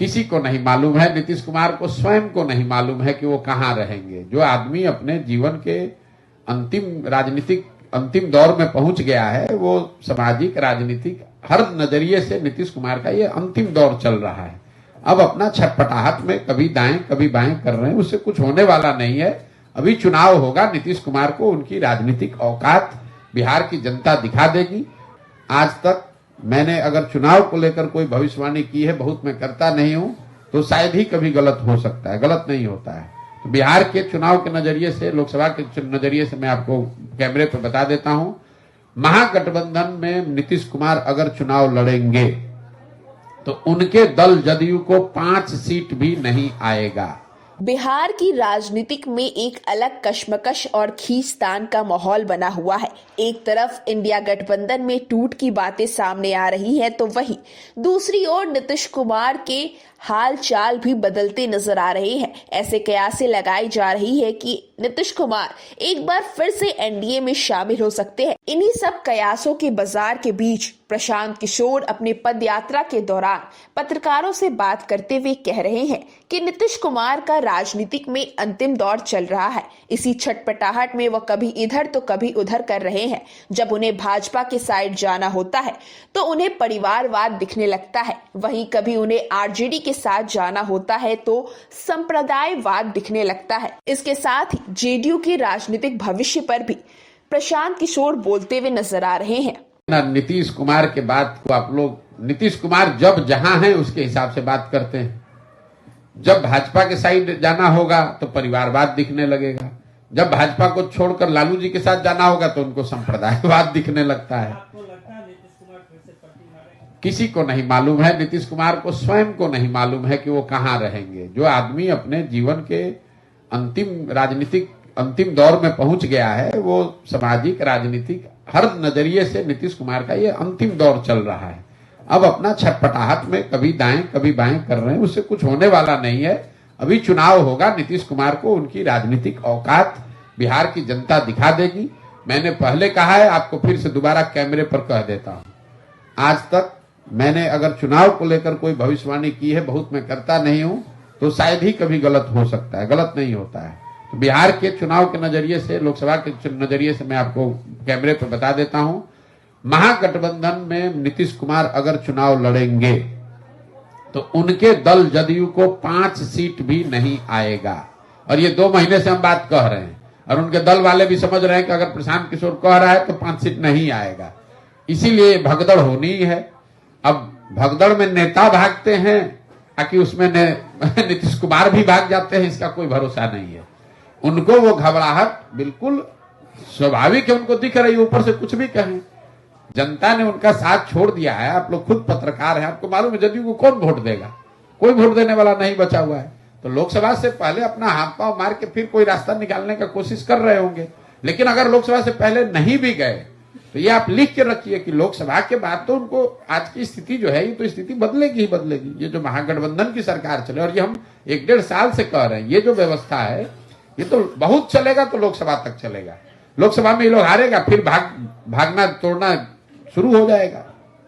किसी को नहीं मालूम है, नीतीश कुमार को स्वयं को नहीं मालूम है कि वो कहां रहेंगे। जो आदमी अपने जीवन के अंतिम दौर में पहुंच गया है, वो सामाजिक राजनीतिक हर नजरिए से नीतीश कुमार का ये अंतिम दौर चल रहा है। अब अपना छटपटाहट में कभी दाएं कभी बाएं कर रहे हैं, उससे कुछ होने वाला नहीं है। अभी चुनाव होगा, नीतीश कुमार को उनकी राजनीतिक औकात बिहार की जनता दिखा देगी। आज तक मैंने अगर चुनाव को लेकर कोई भविष्यवाणी की है, बहुत मैं करता नहीं हूं, तो शायद ही कभी गलत हो सकता है, गलत नहीं होता है। तो बिहार के चुनाव के नजरिए से, लोकसभा के नजरिए से मैं आपको कैमरे पर बता देता हूं, महागठबंधन में नीतीश कुमार अगर चुनाव लड़ेंगे तो उनके दल जदयू को 5 सीट भी नहीं आएगा। बिहार की राजनीतिक में एक अलग कश्मकश और खींचतान का माहौल बना हुआ है। एक तरफ इंडिया गठबंधन में टूट की बातें सामने आ रही है, तो वहीं दूसरी ओर नीतीश कुमार के हाल चाल भी बदलते नजर आ रहे हैं। ऐसे कयासें लगाई जा रही है कि नीतीश कुमार एक बार फिर से एनडीए में शामिल हो सकते हैं। इन्हीं सब कयासों के बाजार के बीच प्रशांत किशोर अपने पद यात्रा के दौरान पत्रकारों से बात करते हुए कह रहे हैं कि नीतीश कुमार का राजनीतिक में अंतिम दौर चल रहा है। इसी छटपटाहट में वह कभी इधर तो कभी उधर कर रहे हैं। जब उन्हें भाजपा के साइड जाना होता है तो उन्हें परिवारवाद दिखने लगता है, वहीं कभी उन्हें आरजेडी के साथ जाना होता है तो संप्रदायवाद दिखने लगता है। इसके साथ ही जेडीयू के राजनीतिक भविष्य पर भी प्रशांत किशोर बोलते हुए नजर आ रहे हैं। नीतीश कुमार के बात को आप लोग, नीतीश कुमार जब जहां है उसके हिसाब से बात करते हैं। जब भाजपा के साइड जाना होगा तो परिवारवाद दिखने लगेगा, जब भाजपा को छोड़कर लालू जी के साथ जाना होगा तो उनको संप्रदायवाद दिखने लगता है। किसी को नहीं मालूम है, नीतीश कुमार को स्वयं को नहीं मालूम है कि वो कहां रहेंगे। जो आदमी अपने जीवन के अंतिम दौर में पहुंच गया है, वो सामाजिक राजनीतिक हर नजरिए से नीतीश कुमार का ये अंतिम दौर चल रहा है। अब अपना छटपटाहट में कभी दाएं कभी बाएं कर रहे हैं, उससे कुछ होने वाला नहीं है। अभी चुनाव होगा, नीतीश कुमार को उनकी राजनीतिक औकात बिहार की जनता दिखा देगी। मैंने पहले कहा है, आपको फिर से दोबारा कैमरे पर कह देता हूं, आज तक मैंने अगर चुनाव को लेकर कोई भविष्यवाणी की है, बहुत मैं करता नहीं हूं, तो शायद ही कभी गलत हो सकता है, गलत नहीं होता है। तो बिहार के चुनाव के नजरिए से, लोकसभा के नजरिए से मैं आपको कैमरे पर बता देता हूं, महागठबंधन में नीतीश कुमार अगर चुनाव लड़ेंगे तो उनके दल जदयू को 5 सीट भी नहीं आएगा। और ये 2 महीने से हम बात कह रहे हैं और उनके दल वाले भी समझ रहे हैं कि अगर प्रशांत किशोर कह रहा है तो 5 सीट नहीं आएगा। इसीलिए भगदड़ होनी है। अब भगदड़ में नेता भागते हैं ताकि उसमें नीतीश कुमार भी भाग जाते हैं, इसका कोई भरोसा नहीं है। उनको वो घबराहट बिल्कुल स्वाभाविक है, उनको दिख रही है। ऊपर से कुछ भी कहें, जनता ने उनका साथ छोड़ दिया है। आप लोग खुद पत्रकार हैं, आपको मालूम है जदयू को कौन वोट देगा? कोई वोट देने वाला नहीं बचा हुआ है। तो लोकसभा से पहले अपना हाथ पांव मार के फिर कोई रास्ता निकालने का कोशिश कर रहे होंगे। लेकिन अगर लोकसभा से पहले नहीं भी गए तो ये आप लिख के रखिए कि लोकसभा के बाद तो उनको आज की स्थिति जो है, ये तो स्थिति बदलेगी ही बदलेगी। ये जो महागठबंधन की सरकार चले, और ये हम 1-1.5 साल से कह रहे हैं, ये जो व्यवस्था है ये तो बहुत चलेगा तो लोकसभा तक चलेगा। लोकसभा में ये लोग हारेगा, फिर भागना तोड़ना शुरू हो जाएगा।